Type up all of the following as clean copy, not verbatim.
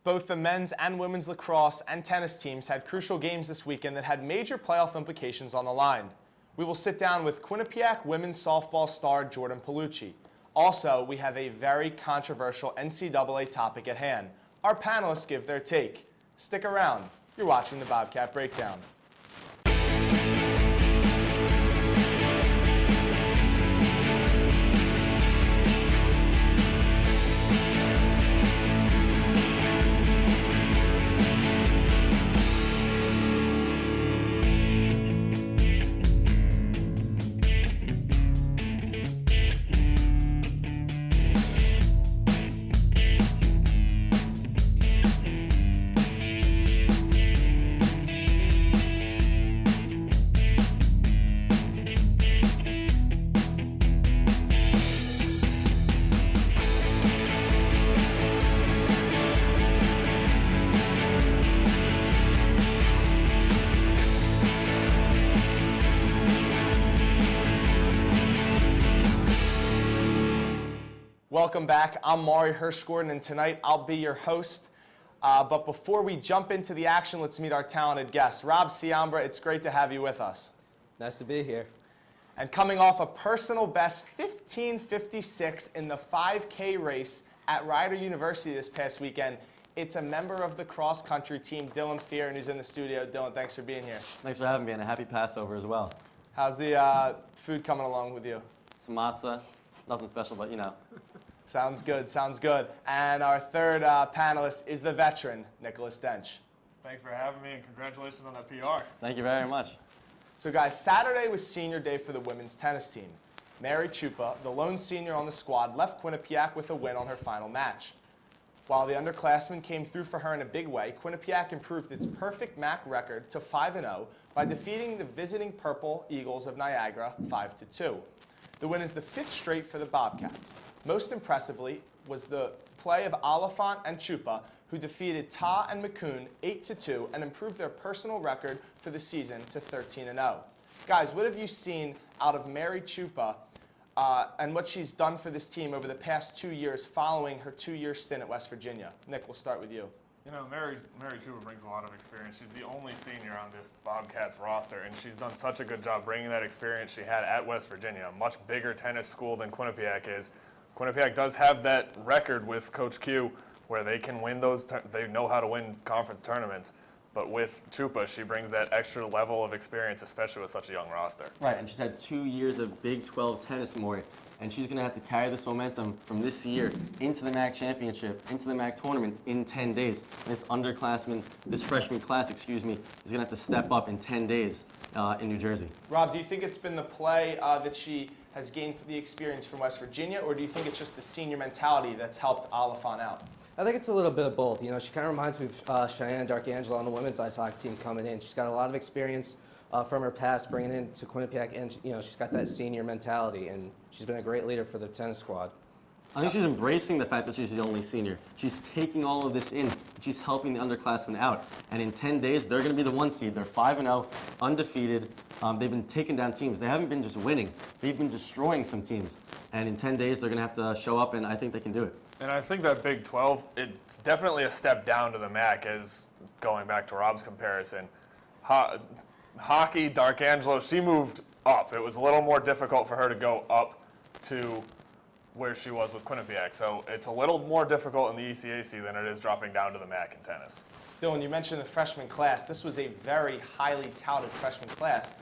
Both the men's and women's lacrosse and tennis teams had crucial games this weekend that had major playoff implications on the line. We will sit down with Quinnipiac women's softball star Jordan Paolucci. Also, we have a very controversial NCAA topic at hand. Our panelists give their take. Stick around. You're watching the Bobcat Breakdown. Welcome back. I'm Morey Hershgordon, and tonight I'll be your host. But before we jump into the action, let's meet our talented guest. Rob Ciambra, it's great to have you with us. Nice to be here. And coming off a personal best 15:56 in the 5K race at Rider University this past weekend, it's a member of the cross-country team, Dylan Fearon, who's in the studio. Dylan, thanks for being here. Thanks for having me, and a happy Passover as well. How's the food coming along with you? Some matzah, nothing special, but you know. Sounds good, sounds good. And our third panelist is the veteran, Nicholas Dench. Thanks for having me, and congratulations on that PR. Thank you very much. So guys, Saturday was senior day for the women's tennis team. Morey Hershgordon, the lone senior on the squad, left Quinnipiac with a win on her final match. While the underclassmen came through for her in a big way, Quinnipiac improved its perfect MAAC record to 5-0 by defeating the visiting Purple Eagles of Niagara 5-2. The win is the fifth straight for the Bobcats. Most impressively was the play of Oliphant and Chupa, who defeated Ta and McCoon 8-2 and improved their personal record for the season to 13-0. Guys, what have you seen out of Morey Chupa and what she's done for this team over the past 2 years following her 2-year stint at West Virginia? Nick, we'll start with you. You know, Morey Hershgordon brings a lot of experience. She's the only senior on this Bobcats roster, and she's done such a good job bringing that experience she had at West Virginia, a much bigger tennis school than Quinnipiac is. Quinnipiac does have that record with Coach Q where they can win those, they know how to win conference tournaments. But with Chupa, she brings that extra level of experience, especially with such a young roster. Right, and she's had 2 years of Big 12 tennis, Morey, and she's going to have to carry this momentum from this year into the MAAC championship, into the MAAC tournament in 10 days. This freshman class, is going to have to step up in 10 days in New Jersey. Rob, do you think it's been the play that she has gained the experience from West Virginia, or do you think it's just the senior mentality that's helped Oliphant out? I think it's a little bit of both. You know, she kind of reminds me of Cheyenne Darkangelo on the women's ice hockey team coming in. She's got a lot of experience from her past bringing in to Quinnipiac, and you know, she's got that senior mentality, and she's been a great leader for the tennis squad. I think she's embracing the fact that she's the only senior. She's taking all of this in. She's helping the underclassmen out. And in 10 days, they're going to be the 1 seed. They're 5-0, undefeated. They've been taking down teams. They haven't been just winning. They've been destroying some teams. And in 10 days, they're going to have to show up, and I think they can do it. And I think that Big 12, it's definitely a step down to the MAAC, as going back to Rob's comparison. Hockey, Darkangelo, she moved up. It was a little more difficult for her to go up to where she was with Quinnipiac. So it's a little more difficult in the ECAC than it is dropping down to the MAAC in tennis. Dylan, you mentioned the freshman class. This was a very highly touted freshman class,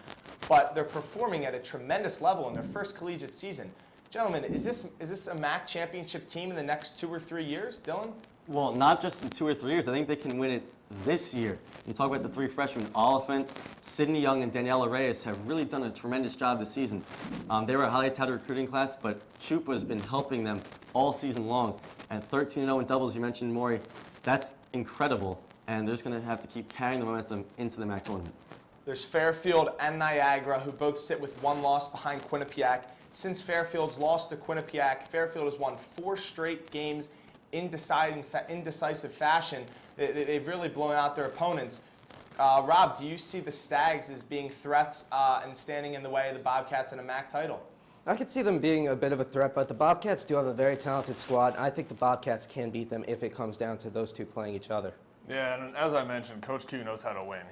but they're performing at a tremendous level in their first collegiate season. Gentlemen, is this a MAAC championship team in the next 2 or 3 years, Dylan? Well, not just in 2 or 3 years. I think they can win it this year. You talk about the 3 freshmen, Oliphant, Sydney Young, and Daniela Reyes have really done a tremendous job this season. They were a highly touted recruiting class, but Chupa's been helping them all season long. At 13-0 in doubles, you mentioned Morey, that's incredible, and they're just going to have to keep carrying the momentum into the MAAC tournament. There's Fairfield and Niagara, who both sit with 1 loss behind Quinnipiac. Since Fairfield's loss to Quinnipiac, Fairfield has won 4 straight games in indecisive fashion. They've really blown out their opponents. Rob, do you see the Stags as being threats and standing in the way of the Bobcats in a MAAC title? I could see them being a bit of a threat, but the Bobcats do have a very talented squad. I think the Bobcats can beat them if it comes down to those two playing each other. Yeah, and as I mentioned, Coach Q knows how to win.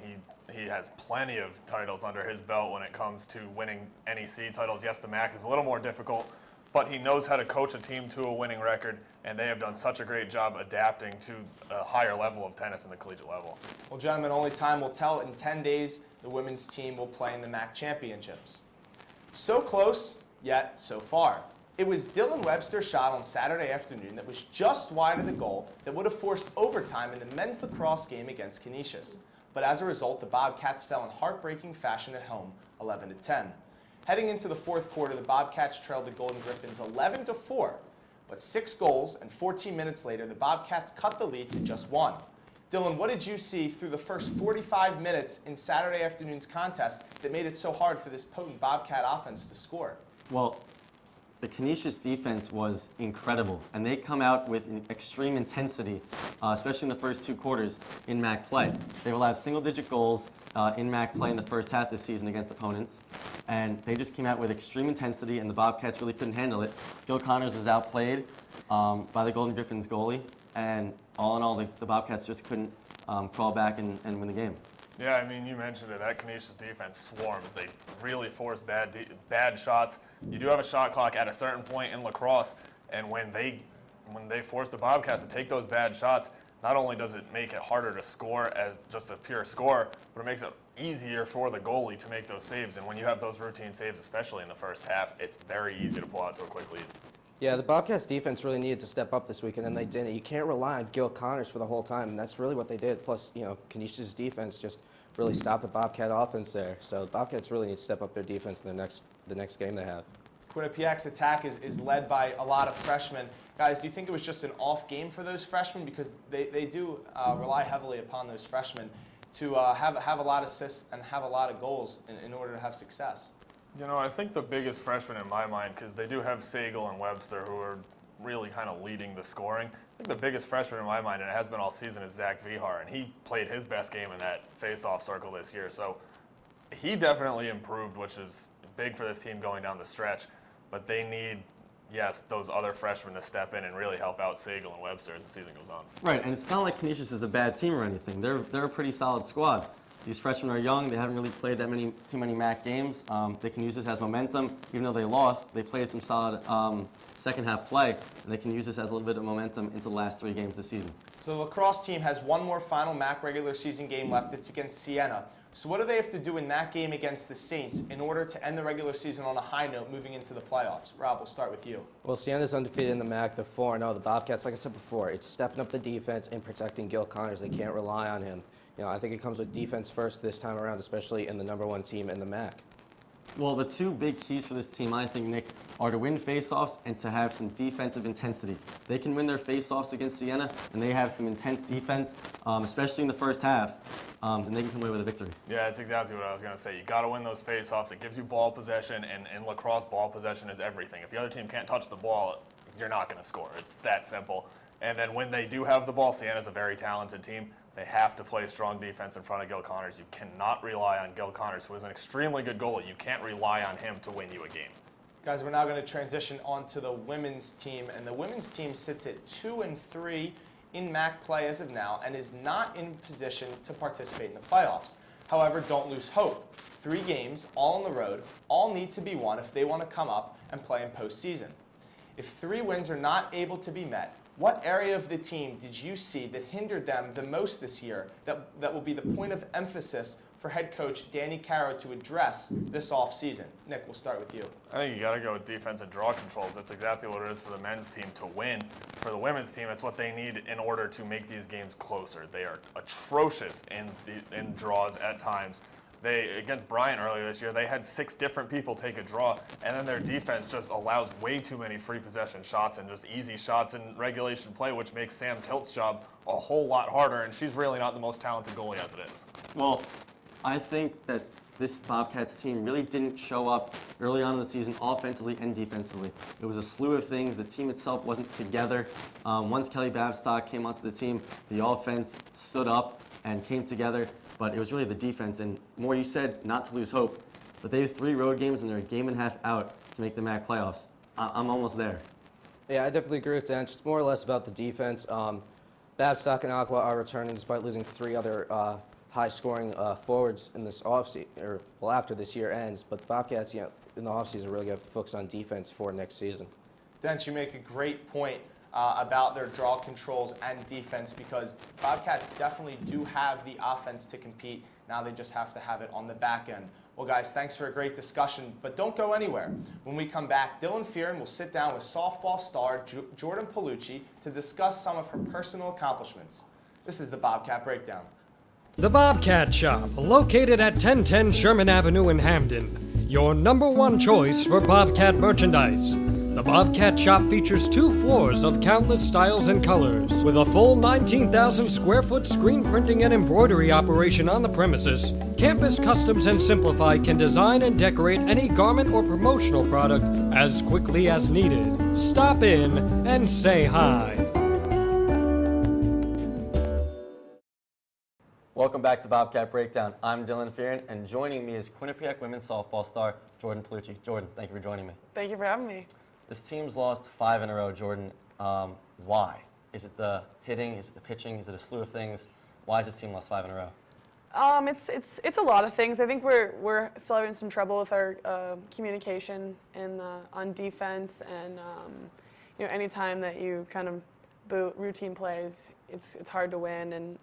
He has plenty of titles under his belt when it comes to winning NEC titles. Yes, the MAAC is a little more difficult, but he knows how to coach a team to a winning record, and they have done such a great job adapting to a higher level of tennis in the collegiate level. Well, gentlemen, only time will tell. In 10 days, the women's team will play in the MAAC championships. So close, yet so far. It was Dylan Webster's shot on Saturday afternoon that was just wide of the goal that would have forced overtime in the men's lacrosse game against Canisius. But as a result, the Bobcats fell in heartbreaking fashion at home, 11-10. Heading into the fourth quarter, the Bobcats trailed the Golden Griffins 11-4. But 6 goals and 14 minutes later, the Bobcats cut the lead to just 1. Dylan, what did you see through the first 45 minutes in Saturday afternoon's contest that made it so hard for this potent Bobcat offense to score? Well, the Canisius defense was incredible, and they come out with extreme intensity, especially in the first 2 quarters in MAAC play. They've allowed single-digit goals in MAAC play in the first half this season against opponents, and they just came out with extreme intensity, and the Bobcats really couldn't handle it. Gil Connors was outplayed by the Golden Griffins goalie, and all in all, the Bobcats just couldn't crawl back and win the game. Yeah, I mean, you mentioned it. That Canisius defense swarms. They really force bad shots. You do have a shot clock at a certain point in lacrosse, and when they force the Bobcats to take those bad shots, not only does it make it harder to score as just a pure score, but it makes it easier for the goalie to make those saves. And when you have those routine saves, especially in the first half, it's very easy to pull out to a quick lead. Yeah, the Bobcats defense really needed to step up this weekend, and they didn't. You can't rely on Gil Connors for the whole time, and that's really what they did. Plus, Canisius' defense just really stopped the Bobcat offense there. So the Bobcats really need to step up their defense in the next game they have. Quinnipiac's attack is led by a lot of freshmen. Guys, do you think it was just an off game for those freshmen? Because they do rely heavily upon those freshmen to have a lot of assists and have a lot of goals in order to have success. You know, I think the biggest freshman in my mind, because they do have Sagal and Webster who are really kind of leading the scoring. I think the biggest freshman in my mind, and it has been all season, is Zach Vihar, and he played his best game in that face-off circle this year. So he definitely improved, which is big for this team going down the stretch. But they need, yes, those other freshmen to step in and really help out Sagal and Webster as the season goes on. Right, and it's not like Canisius is a bad team or anything. They're a pretty solid squad. These freshmen are young. They haven't really played too many MAAC games. They can use this as momentum. Even though they lost, they played some solid second half play, and they can use this as a little bit of momentum into the last 3 games this season. So the lacrosse team has one more final MAAC regular season game left. It's against Siena. So what do they have to do in that game against the Saints in order to end the regular season on a high note moving into the playoffs? Rob, we'll start with you. Well, Siena's undefeated in the MAAC. They're 4-0. The Bobcats, like I said before, it's stepping up the defense and protecting Gil Connors. They can't rely on him. I think it comes with defense first this time around, especially in the #1 team in the MAAC. Well, the 2 big keys for this team, I think, Nick, are to win faceoffs and to have some defensive intensity. They can win their faceoffs against Siena, and they have some intense defense, especially in the first half, and they can come away with a victory. Yeah, that's exactly what I was going to say. You got to win those face-offs. It gives you ball possession, and in lacrosse, ball possession is everything. If the other team can't touch the ball, you're not going to score. It's that simple. And then when they do have the ball, Siena's a very talented team. They have to play strong defense in front of Gil Connors. You cannot rely on Gil Connors, who is an extremely good goalie. You can't rely on him to win you a game. Guys, we're now going to transition on to the women's team. And the women's team sits at 2-3 in MAAC play as of now and is not in position to participate in the playoffs. However, don't lose hope. 3 games, all on the road, all need to be won if they want to come up and play in postseason. If 3 wins are not able to be met, what area of the team did you see that hindered them the most this year that will be the point of emphasis for head coach Danny Caro to address this offseason? Nick, we'll start with you. I think you got to go with defense and draw controls. That's exactly what it is for the men's team to win. For the women's team, it's what they need in order to make these games closer. They are atrocious in draws at times. Against Bryant earlier this year, they had 6 different people take a draw, and then their defense just allows way too many free possession shots and just easy shots in regulation play, which makes Sam Tilt's job a whole lot harder, and she's really not the most talented goalie as it is. Well, I think that this Bobcats team really didn't show up early on in the season offensively and defensively. It was a slew of things. The team itself wasn't together. Once Kelly Babstock came onto the team, the offense stood up and came together. But it was really the defense. And Morey, you said not to lose hope, but they have 3 road games and they're a game and a half out to make the MAAC playoffs. I'm almost there. Yeah, I definitely agree with Dench. It's more or less about the defense. Babstock and Aqua are returning despite losing 3 other high-scoring forwards in this offseason, or well, after this year ends. But the Bobcats, in the offseason, really going to have to focus on defense for next season. Dench, you make a great point about their draw controls and defense, because Bobcats definitely do have the offense to compete. Now they just have to have it on the back end. Well, guys, thanks for a great discussion, but don't go anywhere. When we come back, Dylan Fearon will sit down with softball star Jordan Paolucci to discuss some of her personal accomplishments. This is the Bobcat Breakdown. The Bobcat Shop, located at 1010 Sherman Avenue in Hamden. Your #1 choice for Bobcat merchandise. The Bobcat Shop features 2 floors of countless styles and colors. With a full 19,000 square foot screen printing and embroidery operation on the premises, Campus Customs and Simplify can design and decorate any garment or promotional product as quickly as needed. Stop in and say hi. Welcome back to Bobcat Breakdown. I'm Dylan Fearon, and joining me is Quinnipiac women's softball star Jordan Paolucci. Jordan, thank you for joining me. Thank you for having me. This team's lost 5 in a row, Jordan. Why? Is it the hitting? Is it the pitching? Is it a slew of things? Why has this team lost 5 in a row? It's a lot of things. I think we're still having some trouble with our communication on defense, and anytime that you kind of boot routine plays, it's hard to win, and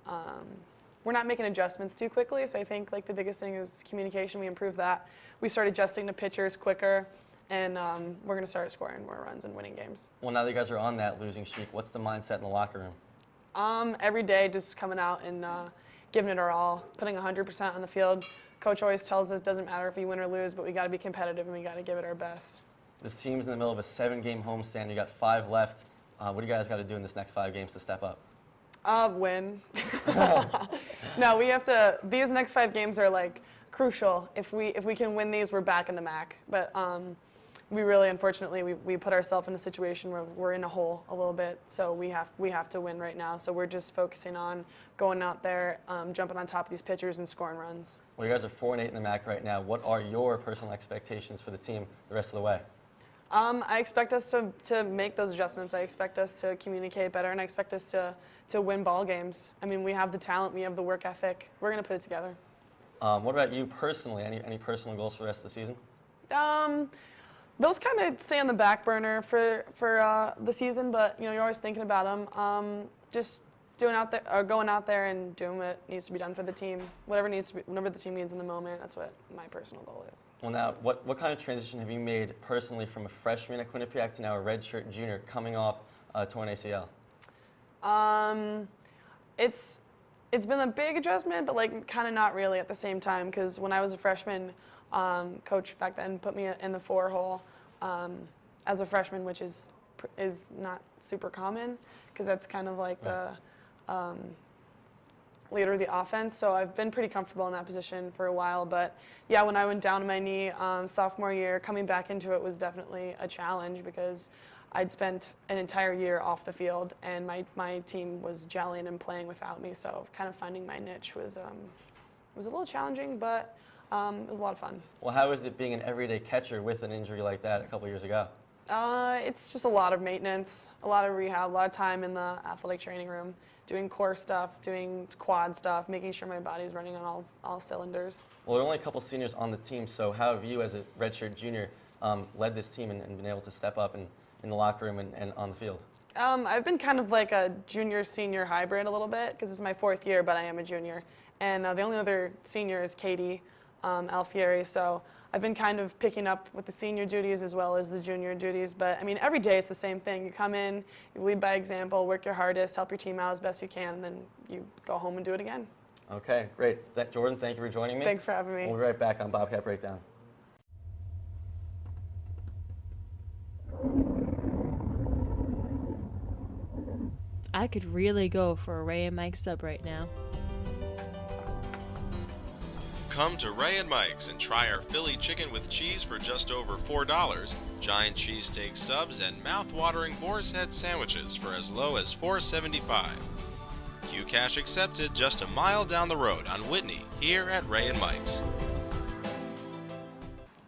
we're not making adjustments too quickly. So I think the biggest thing is communication. We improved that. We started adjusting to pitchers quicker. And we're going to start scoring more runs and winning games. Well, now that you guys are on that losing streak, what's the mindset in the locker room? Every day, just coming out and giving it our all, putting 100% on the field. Coach always tells us it doesn't matter if we win or lose, but we got to be competitive and we got to give it our best. This team's in the middle of a 7-game homestand. You got 5 left. What do you guys got to do in this next 5 games to step up? Win. No, we have to. These next 5 games are crucial. If we can win these, we're back in the MAAC. But we really, unfortunately, we put ourselves in a situation where we're in a hole a little bit. So we have to win right now. So we're just focusing on going out there, jumping on top of these pitchers and scoring runs. Well, you guys are 4-8 in the MAAC right now. What are your personal expectations for the team the rest of the way? I expect us to make those adjustments. I expect us to communicate better, and I expect us to win ball games. I mean, we have the talent, we have the work ethic. We're going to put it together. What about you personally? Any personal goals for the rest of the season? Those kind of stay on the back burner for the season, but you're always thinking about them. Just going out there and doing what needs to be done for the team. Whatever the team needs in the moment. That's what my personal goal is. Well, now, what kind of transition have you made personally from a freshman at Quinnipiac to now a redshirt junior coming off torn ACL? It's been a big adjustment, but kind of not really at the same time, because when I was a freshman, coach back then put me in the 4 hole as a freshman, which is not super common, because that's kind of the leader of the offense. So I've been pretty comfortable in that position for a while. But yeah, when I went down to my knee sophomore year, coming back into it was definitely a challenge, because I'd spent an entire year off the field, and my team was gelling and playing without me. So kind of finding my niche was a little challenging, but it was a lot of fun. Well, how is it being an everyday catcher with an injury like that a couple years ago? It's just a lot of maintenance, a lot of rehab, a lot of time in the athletic training room, doing core stuff, doing quad stuff, making sure my body's running on all cylinders. Well, there are only a couple seniors on the team, so how have you as a redshirt junior led this team and been able to step up in the locker room and on the field? I've been kind of like a junior-senior hybrid a little bit, because it's my 4th year, but I am a junior. And the only other senior is Katie Alfieri, so I've been kind of picking up with the senior duties as well as the junior duties. But I mean, every day it's the same thing. You come in, you lead by example, work your hardest, help your team out as best you can, and then you go home and do it again. Okay, great. Jordan, thank you for joining me. Thanks for having me. We'll be right back on Bobcat Breakdown. I could really go for a Ray and Mike sub right now. Come to Ray and Mike's and try our Philly chicken with cheese for just over $4, giant cheesesteak subs, and mouth-watering boar's head sandwiches for as low as $4.75. Q-Cash accepted just a mile down the road on Whitney, here at Ray and Mike's.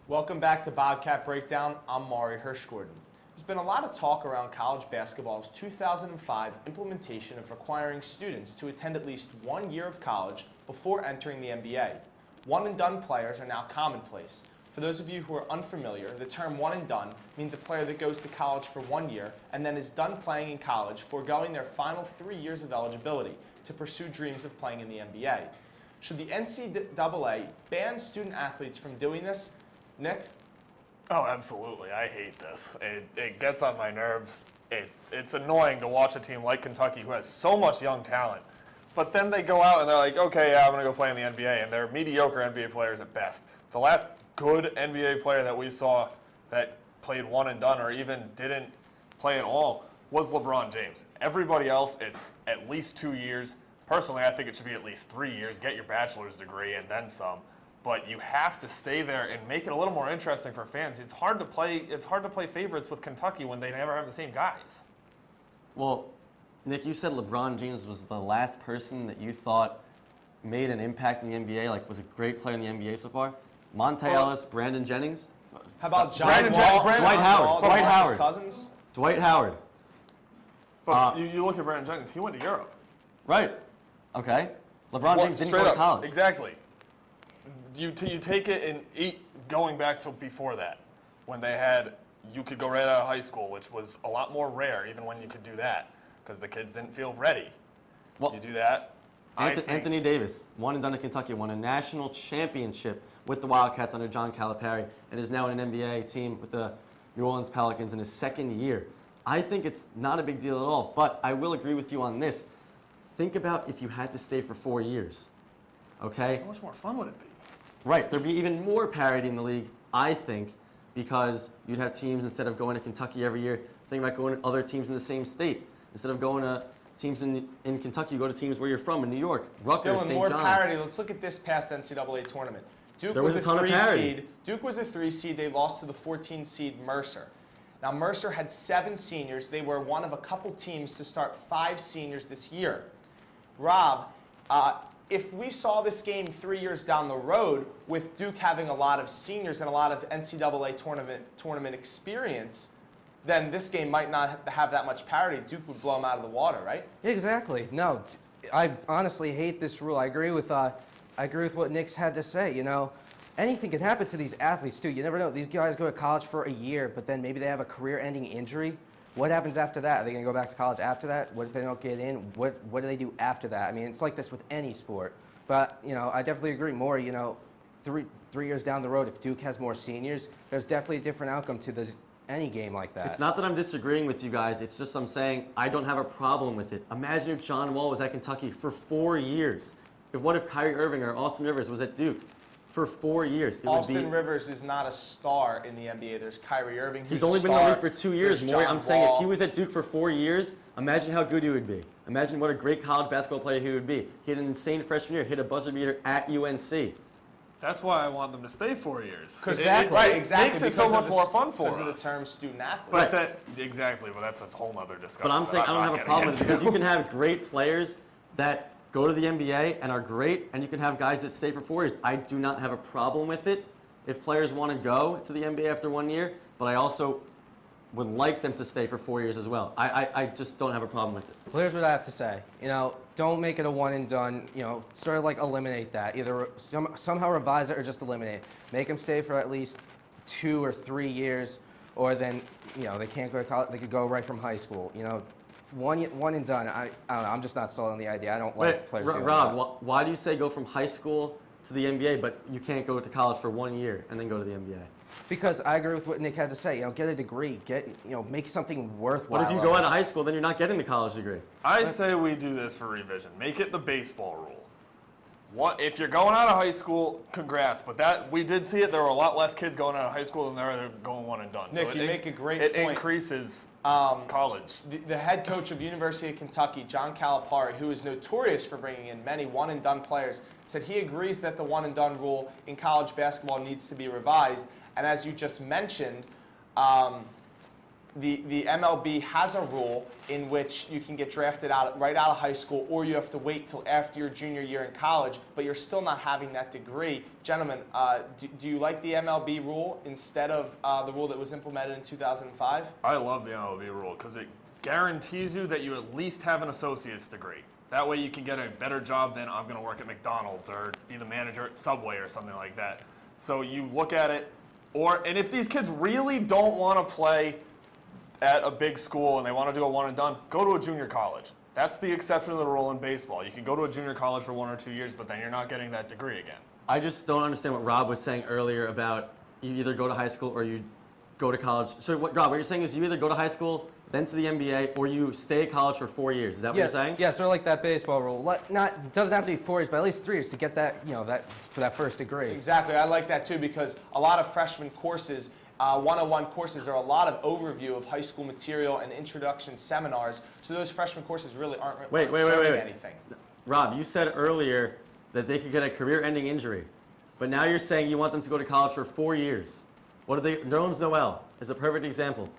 Welcome back to Bobcat Breakdown. I'm Morey Hershgordon. There's been a lot of talk around college basketball's 2005 implementation of requiring students to attend at least 1 year of college before entering the NBA. One-and-done players are now commonplace. For those of you who are unfamiliar, the term one and done means a player that goes to college for 1 year and then is done playing in college, foregoing their final 3 years of eligibility to pursue dreams of playing in the NBA. Should the NCAA ban student athletes from doing this? Nick? Oh, absolutely. I hate this. It gets on my nerves. It's annoying to watch a team like Kentucky who has so much young talent, but then they go out and they're like, okay, yeah, I'm going to go play in the NBA, and they're mediocre NBA players at best. The last good NBA player that we saw that played one and done or even didn't play at all was LeBron James. Everybody else, it's at least 2 years. Personally, I think it should be at least 3 years. Get your bachelor's degree and then some. But you have to stay there and make it a little more interesting for fans. It's hard to play favorites with Kentucky when they never have the same guys. Well, Nick, you said LeBron James was the last person that you thought made an impact in the NBA, like was a great player in the NBA so far. Monte Ellis, Brandon Jennings. How about Dwight Howard. But you look at Brandon Jennings, he went to Europe. Right. Okay. LeBron James didn't go to college. Exactly. You take it and going back to before that, when you could go right out of high school, which was a lot more rare, even when you could do that, because the kids didn't feel ready. Well, you do that. Anthony Davis, one and done at Kentucky, won a national championship with the Wildcats under John Calipari, and is now in an NBA team with the New Orleans Pelicans in his second year. I think it's not a big deal at all, but I will agree with you on this. Think about if you had to stay for 4 years, okay? How much more fun would it be? Right, there'd be even more parity in the league, I think, because you'd have teams, instead of going to Kentucky every year, think about going to other teams in the same state. Instead of going to teams in Kentucky, you go to teams where you're from, in New York, Rutgers, Dylan, St. more John's. parity. Let's look at this past NCAA tournament. Duke There was a ton of 3 parity. seed. Duke was a 3 seed. They lost to the 14 seed Mercer. Now, Mercer had 7 seniors. They were one of a couple teams to start 5 seniors this year. Rob, if we saw this game 3 years down the road with Duke having a lot of seniors and a lot of NCAA tournament experience, then this game might not have that much parity. Duke would blow them out of the water, right? Exactly. No, I honestly hate this rule. I agree with what Nick's had to say. You know, anything can happen to these athletes too. You never know. These guys go to college for a year, but then maybe they have a career-ending injury. What happens after that? Are they going to go back to college after that? What if they don't get in? What do they do after that? I mean, it's like this with any sport. But, you know, I definitely agree more, you know, three years down the road, if Duke has more seniors, there's definitely a different outcome to any game like that. It's not that I'm disagreeing with you guys. It's just I'm saying I don't have a problem with it. Imagine if John Wall was at Kentucky for 4 years. What if Kyrie Irving or Austin Rivers was at Duke for 4 years? Austin Rivers is not a star in the NBA. There's Kyrie Irving. He's only been in the league for 2 years. More, I'm saying if he was at Duke for 4 years, imagine how good he would be. Imagine what a great college basketball player he would be. He had an insane freshman year, hit a buzzer beater at UNC. That's why I want them to stay 4 years. Exactly. Makes it so much more fun for us. Because of the term student athlete. But but that's a whole other discussion. But I'm saying I don't have a problem with it because you can have great players that go to the NBA and are great, and you can have guys that stay for 4 years. I do not have a problem with it if players want to go to the NBA after 1 year, but I also would like them to stay for 4 years as well. I just don't have a problem with it. Well, here's what I have to say. You know, don't make it a one and done. You know, sort of like eliminate that. Either somehow revise it or just eliminate it. Make them stay for at least 2 or 3 years, or then, you know, they can't go to college. They could go right from high school. You know, one and done. I don't know. I'm just not sold on the idea. I don't like players doing Rob, that. why do you say go from high school to the NBA, but you can't go to college for 1 year and then go to the NBA? Because I agree with what Nick had to say. You know, get a degree. Make something worthwhile. What if you go out of high school, then you're not getting the college degree? I say we do this for revision. Make it the baseball rule. If you're going out of high school, congrats. But that we did see it. There were a lot less kids going out of high school than there are going one and done. Nick, so you make a great point. It point. increases college. The head coach of University of Kentucky, John Calipari, who is notorious for bringing in many one-and-done players, said he agrees that the one-and-done rule in college basketball needs to be revised. And as you just mentioned, the MLB has a rule in which you can get drafted right out of high school, or you have to wait till after your junior year in college, but you're still not having that degree. Gentlemen, do you like the MLB rule instead of the rule that was implemented in 2005? I love the MLB rule because it guarantees you that you at least have an associate's degree. That way you can get a better job than I'm going to work at McDonald's or be the manager at Subway or something like that. So you look at it, and if these kids really don't want to play at a big school and they want to do a one and done, go to a junior college. That's the exception to the rule in baseball. You can go to a junior college for 1 or 2 years, but then you're not getting that degree again. I just don't understand what Rob was saying earlier about you either go to high school or you go to college. So Rob, what you're saying is you either go to high school, then to the NBA, or you stay at college for 4 years. Is that what you're saying? Yeah, sort of like that baseball rule. It doesn't have to be 4 years, but at least 3 years to get that, for that first degree. Exactly. I like that too, because a lot of freshman courses, 101 courses, are a lot of overview of high school material and introduction seminars. So those freshman courses really aren't serving anything. Rob, you said earlier that they could get a career-ending injury, but now you're saying you want them to go to college for 4 years. What are they? Nerlens Noel is a perfect example.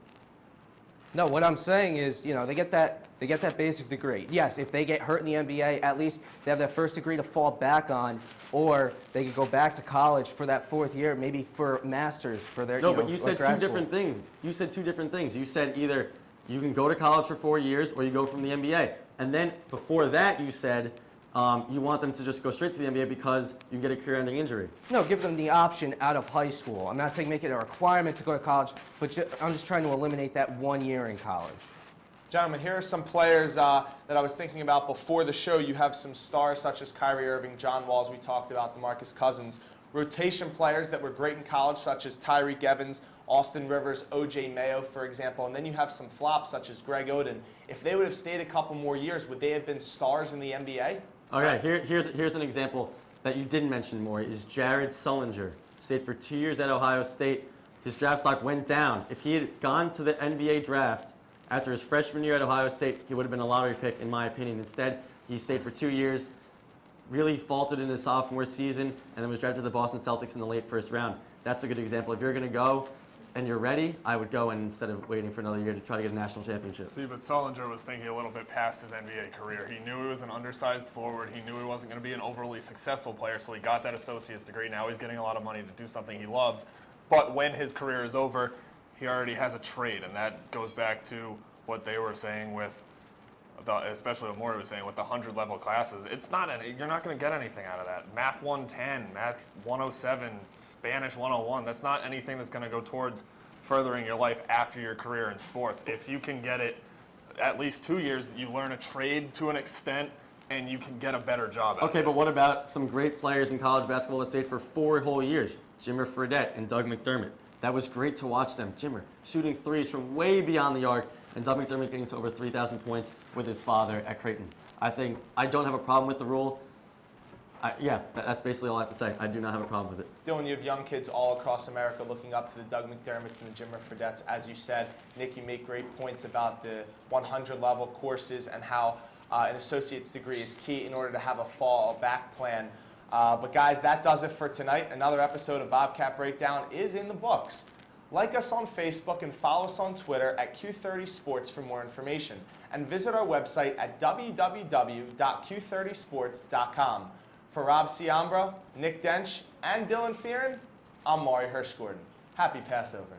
No, what I'm saying is, they get that basic degree. Yes, if they get hurt in the NBA, at least they have that first degree to fall back on, or they could go back to college for that 4th year, maybe for masters for their. No, but you said two different things. You said two different things. You said either you can go to college for 4 years or you go from the NBA, and then before that you said you want them to just go straight to the NBA because you can get a career-ending injury. No, give them the option out of high school. I'm not saying make it a requirement to go to college, but I'm just trying to eliminate that 1 year in college. Gentlemen, here are some players that I was thinking about before the show. You have some stars such as Kyrie Irving, John Walls, we talked about, DeMarcus Cousins. Rotation players that were great in college such as Tyreek Evans, Austin Rivers, O.J. Mayo, for example. And then you have some flops such as Greg Oden. If they would have stayed a couple more years, would they have been stars in the NBA? Okay, here's an example that you didn't mention, Morey, is Jared Sullinger. Stayed for 2 years at Ohio State. His draft stock went down. If he had gone to the NBA draft after his freshman year at Ohio State, he would have been a lottery pick, in my opinion. Instead, he stayed for 2 years, really faltered in his sophomore season, and then was drafted to the Boston Celtics in the late first round. That's a good example. If you're going to go and you're ready, I would go and instead of waiting for another year to try to get a national championship. See, but Sullinger was thinking a little bit past his NBA career. He knew he was an undersized forward. He knew he wasn't going to be an overly successful player, so he got that associate's degree. Now he's getting a lot of money to do something he loves. But when his career is over, he already has a trade, and that goes back to what they were saying with, especially what Morey was saying, with the 100-level classes. It's not you're not going to get anything out of that. Math 110, Math 107, Spanish 101, that's not anything that's going to go towards furthering your life after your career in sports. If you can get it at least 2 years, you learn a trade to an extent, and you can get a better job at it. Okay, but what about some great players in college basketball that stayed for 4 whole years? Jimmer Fredette and Doug McDermott. That was great to watch them. Jimmer shooting threes from way beyond the arc, and Doug McDermott getting to over 3,000 points with his father at Creighton. I don't have a problem with the rule. That's basically all I have to say. I do not have a problem with it. Dylan, you have young kids all across America looking up to the Doug McDermotts and the Jimmer Fredettes. As you said, Nick, you make great points about the 100-level courses and how an associate's degree is key in order to have a fallback plan. But guys, that does it for tonight. Another episode of Bobcat Breakdown is in the books. Like us on Facebook and follow us on Twitter at Q30 Sports for more information. And visit our website at www.q30sports.com. For Rob Ciambra, Nick Dench, and Dylan Fearon, I'm Morey Hershgordon. Happy Passover.